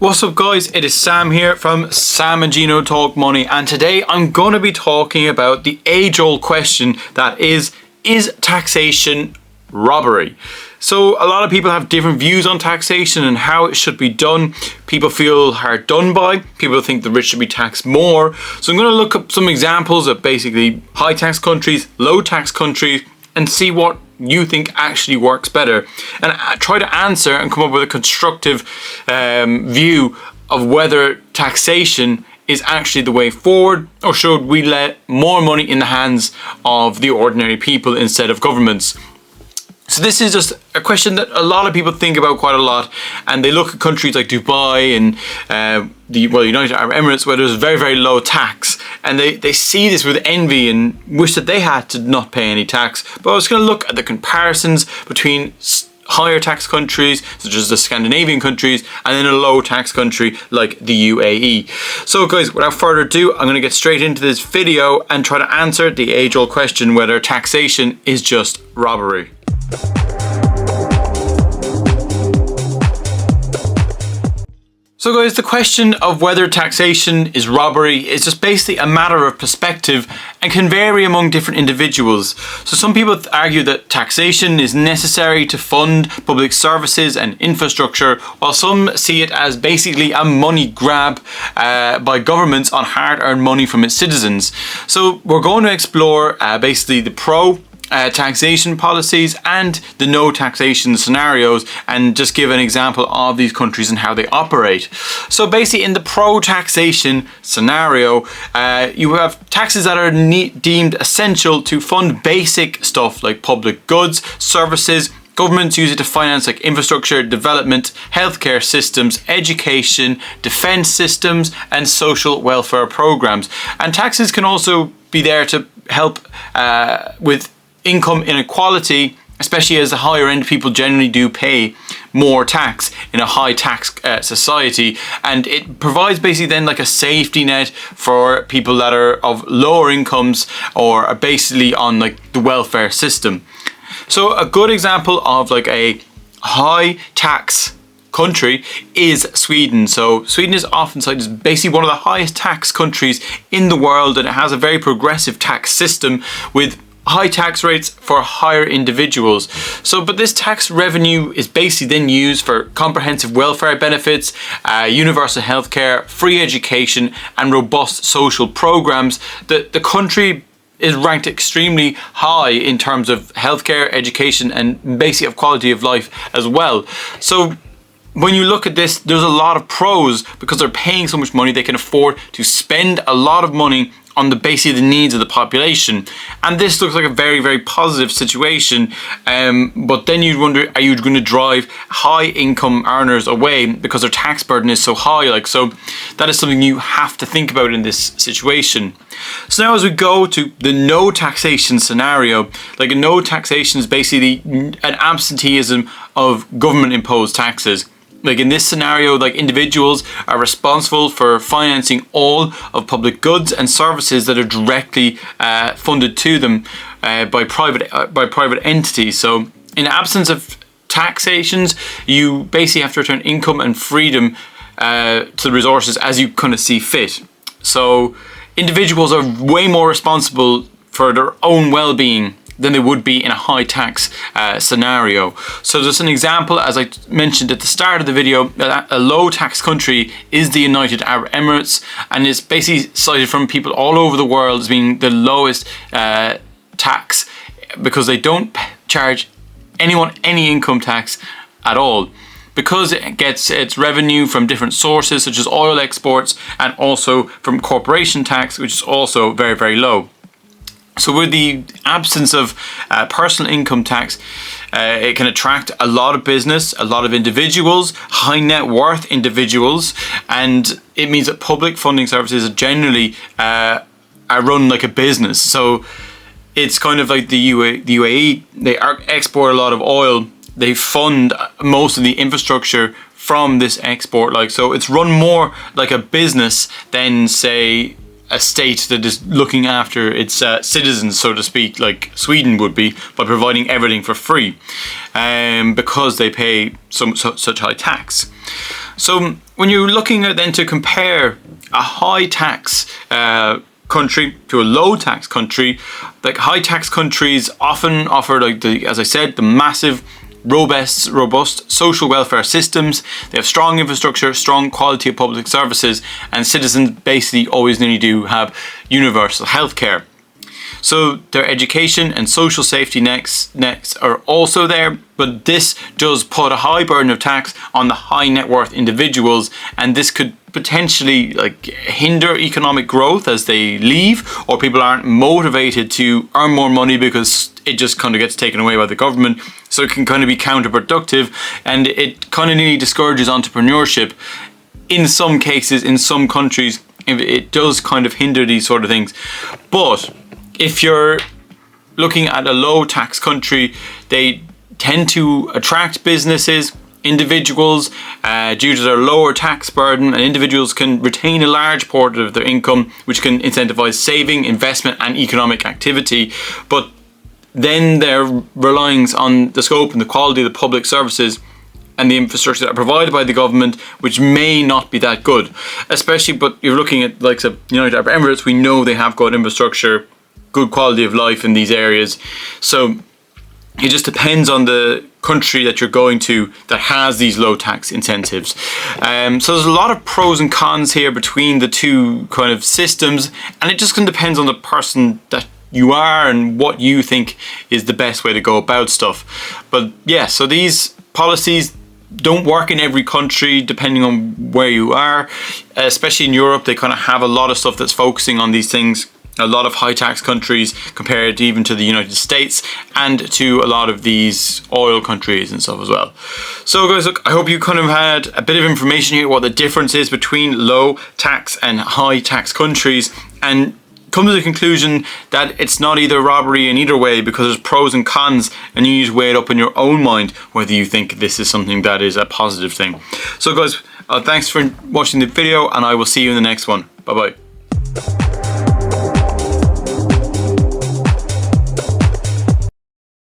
What's up guys, it is Sam here from Sam and Gino Talk Money, and today I'm going to be talking about the age-old question that is taxation robbery? So a lot of people have different views on taxation and how it should be done. People feel hard done by, people think the rich should be taxed more. So I'm going to look up some examples of basically high tax countries, low tax countries, and see what you think actually works better, and try to answer and come up with a constructive view of whether taxation is actually the way forward, or should we let more money in the hands of the ordinary people instead of governments. So this is just a question that a lot of people think about quite a lot, and they look at countries like Dubai and the United Arab Emirates, where there's very, very low tax, and they see this with envy and wish that they had to not pay any tax. But I was going to look at the comparisons between higher tax countries such as the Scandinavian countries and then a low tax country like the UAE. So guys, without further ado, I'm going to get straight into this video and try to answer the age-old question whether taxation is just robbery. So guys, the question of whether taxation is robbery is just basically a matter of perspective and can vary among different individuals. So some people argue that taxation is necessary to fund public services and infrastructure, while some see it as basically a money grab by governments on hard-earned money from its citizens. So we're going to explore basically the taxation policies and the no taxation scenarios, and just give an example of these countries and how they operate. So basically, in the pro-taxation scenario, you have taxes that are deemed essential to fund basic stuff like public goods, services. Governments use it to finance like infrastructure, development, healthcare systems, education, defense systems, and social welfare programs. And taxes can also be there to help with income inequality, especially as the higher end people generally do pay more tax in a high tax society, and it provides basically then like a safety net for people that are of lower incomes or are basically on like the welfare system. So a good example of like a high tax country is Sweden. So Sweden is often cited as basically one of the highest tax countries in the world, and it has a very progressive tax system with high tax rates for higher individuals. So, but this tax revenue is basically then used for comprehensive welfare benefits, universal healthcare, free education, and robust social programs. The country is ranked extremely high in terms of healthcare, education, and basic quality of life as well. So when you look at this, there's a lot of pros because they're paying so much money, they can afford to spend a lot of money on the basic needs of the population, and this looks like a very, very positive situation. But then you'd wonder, are you going to drive high income earners away because their tax burden is so high? So that is something you have to think about in this situation. So now as we go to the no taxation scenario, like a no taxation is basically an absenteeism of government imposed taxes. Like in this scenario, like individuals are responsible for financing all of public goods and services that are directly funded to them by private entities. So in absence of taxations, you basically have to return income and freedom to the resources as you kind of see fit. So individuals are way more responsible for their own well-being than they would be in a high tax scenario. So just an example, as I mentioned at the start of the video, a low tax country is the United Arab Emirates, and it's basically cited from people all over the world as being the lowest tax because they don't charge anyone any income tax at all, because it gets its revenue from different sources such as oil exports and also from corporation tax, which is also very, very low. So with the absence of personal income tax, it can attract a lot of business, a lot of individuals, high net worth individuals, and it means that public funding services generally are run like a business. So it's kind of like the UAE, they export a lot of oil, they fund most of the infrastructure from this export, so it's run more like a business than say a state that is looking after its citizens, so to speak, like Sweden would be, by providing everything for free, because they pay such high tax. So when you're looking at then to compare a high tax country to a low tax country, like high tax countries often offer, like as I said, the massive robust social welfare systems. They have strong infrastructure, strong quality of public services, and citizens basically always nearly do have universal healthcare. So their education and social safety nets are also there, but this does put a high burden of tax on the high net worth individuals, and this could potentially like hinder economic growth as they leave, or people aren't motivated to earn more money because it just kind of gets taken away by the government. So it can kind of be counterproductive, and it kind of nearly discourages entrepreneurship in some cases, in some countries. It does kind of hinder these sort of things. But if you're looking at a low tax country, they tend to attract businesses, individuals, due to their lower tax burden, and individuals can retain a large portion of their income, which can incentivize saving, investment, and economic activity. But then they're relying on the scope and the quality of the public services and the infrastructure that are provided by the government, which may not be that good. Especially, but you're looking at like the United Arab Emirates, we know they have good infrastructure, good quality of life in these areas. So it just depends on the country that you're going to that has these low tax incentives. So there's a lot of pros and cons here between the two kind of systems, and it just kind of depends on the person that you are and what you think is the best way to go about stuff. But yeah, so these policies don't work in every country depending on where you are. Especially in Europe, they kind of have a lot of stuff that's focusing on these things. A lot of high tax countries compared even to the United States and to a lot of these oil countries and stuff as well. So guys, look, I hope you kind of had a bit of information here what the difference is between low tax and high tax countries, and come to the conclusion that it's not either robbery in either way, because there's pros and cons, and you need to weigh it up in your own mind whether you think this is something that is a positive thing. So guys, thanks for watching the video, and I will see you in the next one. Bye bye.